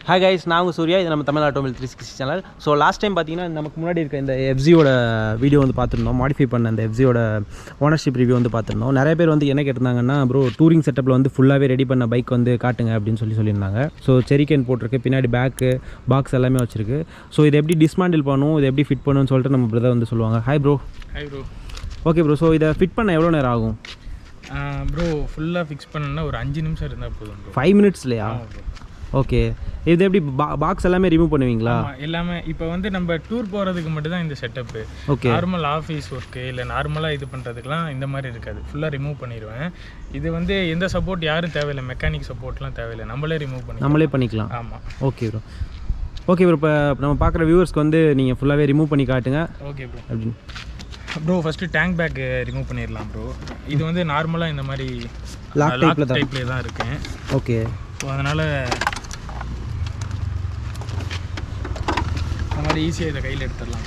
Hi guys, நான் சூர்யா. இது நம்ம Tamil automobile 360 channel. So last time பார்த்தீங்கன்னா நமக்கு முன்னாடி இருக்க இந்த எஃப்ஜியோட வீடியோ வந்து பார்த்துருந்தோம். மாடிஃபை பண்ண அந்த எஃப்ஜியோட ஓனர்ஷிப் ரிவ்யூ வந்து பார்த்துருந்தோம். நிறைய பேர் வந்து என்ன கேட்டிருந்தாங்கன்னா, ப்ரோ டூரிங் செட்டப்பில் வந்து ஃபுல்லாகவே ரெடி பண்ண பைக் வந்து காட்டுங்க அப்படின்னு சொல்லியிருந்தாங்க. ஸோ செரிக்கன் போட்டிருக்கு, பின்னாடி பேக்கு பாக்ஸ் எல்லாமே வச்சிருக்கு. ஸோ இது எப்படி டிஸ்மாண்டில் பண்ணணும், இது எப்படி ஃபிட் பண்ணணும்னு சொல்லிட்டு நம்ம பிரதர் வந்து சொல்லுவாங்க. Hi bro. Hi bro. Okay bro, so இதை ஃபிட் பண்ண எவ்வளோ நேரம் ஆகும் ப்ரோ? ஃபுல்லாக ஃபிக்ஸ் பண்ணணும்னா ஒரு 5 நிமிஷம் இருந்தால் போதும் ப்ரோ. 5 மினிட்ஸ்லையா? ஓகே. இது எப்படி பாக்ஸ் எல்லாமே ரிமூவ் பண்ணுவீங்களா? எல்லாமே இப்போ வந்து நம்ம டூர் போகிறதுக்கு மட்டும் தான் இந்த setup. Okay. Normal office work இல்லை நார்மலாக இது பண்ணுறதுக்குலாம் இந்த மாதிரி இருக்காது. ஃபுல்லாக ரிமூவ் பண்ணிடுவேன். இது வந்து எந்த சப்போர்ட் யாரும் தேவையில்லை, மெக்கானிக் சப்போர்ட்லாம் தேவையில்லை, நம்மளே நம்மளே பண்ணிக்கலாம். ஆமாம். Okay bro. ஓகே ப்ரோ, இப்போ நம்ம பார்க்குற வியூவர்ஸ்க்கு வந்து நீங்கள் ஃபுல்லாகவே ரிமூவ் பண்ணி காட்டுங்க. Okay bro. அப்படின்னு bro first tank bag remove பண்ணிடலாம் ப்ரோ. இது வந்து நார்மலாக இந்த மாதிரி லாக் டைப்லேயே தான் இருக்கேன். ஓகே. ஸோ அதனால் இந்த மாதிரி ஈஸியாக இதை கையில் எடுத்துடலாம்.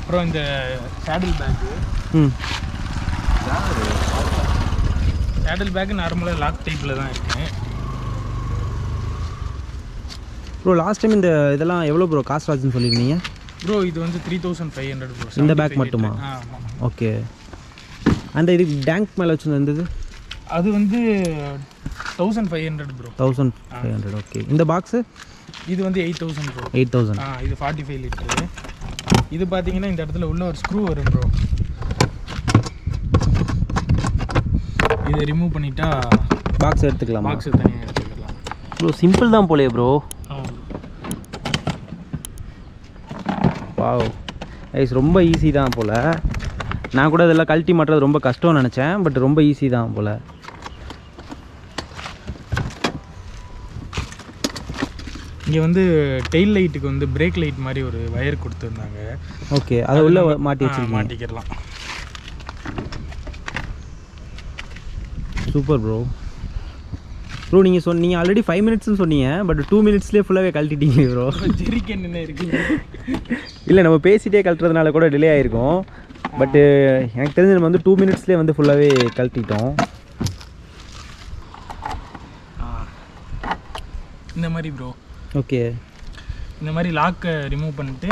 அப்புறம் இந்த சேடில் பேக்கு நார்மலாக லாக் டைப்பில் தான் இருக்கேன். ப்ரோ லாஸ்ட் டைம் இந்த இதெல்லாம் எவ்வளோ ப்ரோ காஸ்ட் ஆச்சுன்னு சொல்லியிருந்தீங்க? ப்ரோ இது வந்து 3500 ப்ரோ. இந்த பேக் மட்டுமா? ஓகே. அந்த இது டேங்க் மேலே வச்சுருந்தது அது வந்து 1500 ப்ரோ. 1500. ஓகே. இந்த பாக்ஸு இது வந்து 8000 ப்ரோ. 8000. இது 45 லிட்டரு. இது பார்த்தீங்கன்னா இந்த இடத்துல உள்ள ஒரு ஸ்க்ரூ வரும் ப்ரோ. இதை ரிமூவ் பண்ணிட்டா பாக்ஸ் எடுத்துக்கலாம். பாக்ஸ் தனியாக எடுத்துக்கலாம் ப்ரோ. சிம்பிள் தான் போலே ப்ரோ. வாவ் ஐஸ், ரொம்ப ஈஸி தான் போல். நான் கூட இதெல்லாம் கழட்டி மாட்டுறது ரொம்ப கஷ்டம்னு நினச்சேன், பட் ரொம்ப ஈஸி தான் போல். இங்கே வந்து டெயில் லைட்டுக்கு வந்து பிரேக் லைட் மாதிரி ஒரு வயர் கொடுத்துருந்தாங்க. ஓகே, அதை உள்ள மாட்டிக்கிடலாம். Super bro. ப்ரோ நீங்கள் ஆல்ரெடி 5 மினிட்ஸ்னு சொன்னீங்க, பட் 2 மினிட்ஸ்லேயே ஃபுல்லாகவே கழட்டிட்டீங்க ப்ரோ. என்ன இருக்கு? இல்லை, நம்ம பேசிகிட்டே கழட்டுறதுனால கூட டிலே ஆகிருக்கும். பட்டு எனக்கு தெரிஞ்சு நம்ம வந்து 2 மினிட்ஸ்லேயே வந்து ஃபுல்லாகவே கழட்டிட்டோம். இந்த மாதிரி ப்ரோ. ஓகே. இந்த மாதிரி லாக்கை ரிமூவ் பண்ணிட்டு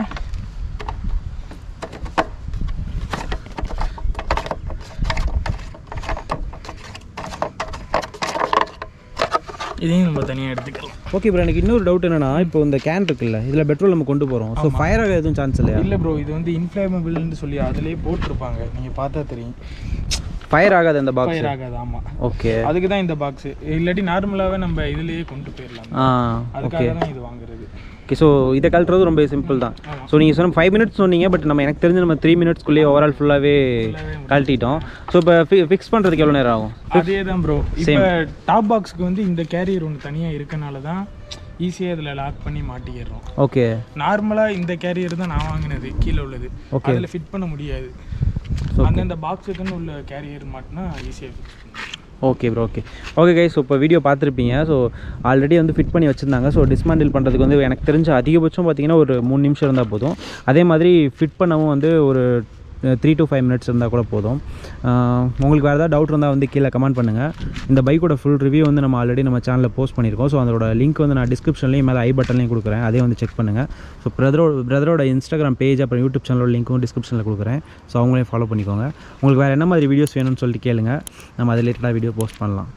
இதையும் நம்ம தனியாக எடுத்துக்கலாம். ஓகே ப்ரோ, எனக்கு இன்னொரு டவுட் என்னன்னா, இப்போ இந்த கேன் இருக்குல்ல, இதில் பெட்ரோல் நம்ம கொண்டு போகிறோம். ஸோ ஃபயர் ஆக எதுவும் சான்ஸ் இல்லையா? இல்லை ப்ரோ, இது வந்து இன்ஃப்ளேமபிள்னு சொல்லி அதிலே போட்டிருப்பாங்க, நீங்கள் பார்த்தா தெரியும். ஃபயர் ஆகாது அந்த பாக்ஸ்? ஃபயர் ஆகாது. ஆமாம். ஓகே. அதுக்கு தான் இந்த பாக்ஸு. இல்லாட்டி நார்மலாகவே நம்ம இதுலேயே கொண்டு போயிடலாம். அதுக்காக தான் இது வாங்குறது. ஓகே. ஸோ இதை கழட்டுறது ரொம்ப சிம்பிள் தான். ஸோ நீங்கள் சொன்ன 5 மினிட்ஸ் சொன்னீங்க, பட் நம்ம எனக்கு தெரிஞ்சு நம்ம 3 மினிட்ஸ்க்குள்ளேயே ஓவரால் ஃபுல்லாகவே கழட்டிட்டோம். ஸோ இப்போ ஃபிக்ஸ் பண்ணுறதுக்கு எவ்வளோ நேரம் ஆகும்? அதே தான் ப்ரோ. இப்போ டாப் பாக்ஸுக்கு வந்து இந்த கேரியர் ஒன்று தனியாக இருக்கனால தான் ஈஸியாக இதில் லாக் பண்ணி மாட்டிக்கிறோம். ஓகே. நார்மலாக இந்த கேரியர் தான் நான் வாங்கினது, கீழே உள்ளது. அதில் ஃபிட் பண்ண முடியாது. அந்தந்த பாக்ஸுக்குன்னு உள்ள கேரியர் மாட்டினா ஈஸியாக ஃபிக்ஸ் பண்ணுவோம். Okay bro. Okay guys, so இப்போ வீடியோ பார்த்துருப்பீங்க. ஸோ ஆல்ரெடி வந்து ஃபிட் பண்ணி வச்சுருந்தாங்க. ஸோ டிஸ்மாண்டில் பண்ணுறதுக்கு வந்து எனக்கு தெரிஞ்ச அதிகபட்சம் பார்த்தீங்கன்னா ஒரு 3 நிமிஷம் இருந்தால் போதும். அதே மாதிரி ஃபிட் பண்ணவும் வந்து ஒரு 3 to 5 மினிட்ஸ் இருந்தால் கூட போதும். உங்களுக்கு வேறு ஏதாவது டவுட் இருந்தால் வந்து கீழே கமெண்ட் பண்ணுங்கள். இந்த பைக்கோட ஃபுல் ரிவ்யூ வந்து நம்ம ஆல்ரெடி நம்ம சேனலில் போஸ்ட் பண்ணியிருக்கோம். ஸோ அதோட லிங்க் வந்து நான் டிஸ்கிரிப்ஷன்லேயும் மேலே ஐ பட்டன்லையும் கொடுக்குறேன், அதே வந்து செக் பண்ணுங்கள். ஸோ பிரதரோட இன்ஸ்டாகிராம் பேஜ் அப்புறம் யூடியூப் சேனலோட லிங்க்கும் டிஸ்கிரிப்ஷனில் கொடுக்குறேன். ஸோ அவங்களையும் ஃபாலோ பண்ணிக்கோங்க. உங்களுக்கு வேறு என்ன மாதிரி வீடியோஸ் வேணும்னு சொல்லிட்டு கேளுங்க, நம்ம அது ரிலேட்டடாக வீடியோ போஸ்ட் பண்ணலாம்.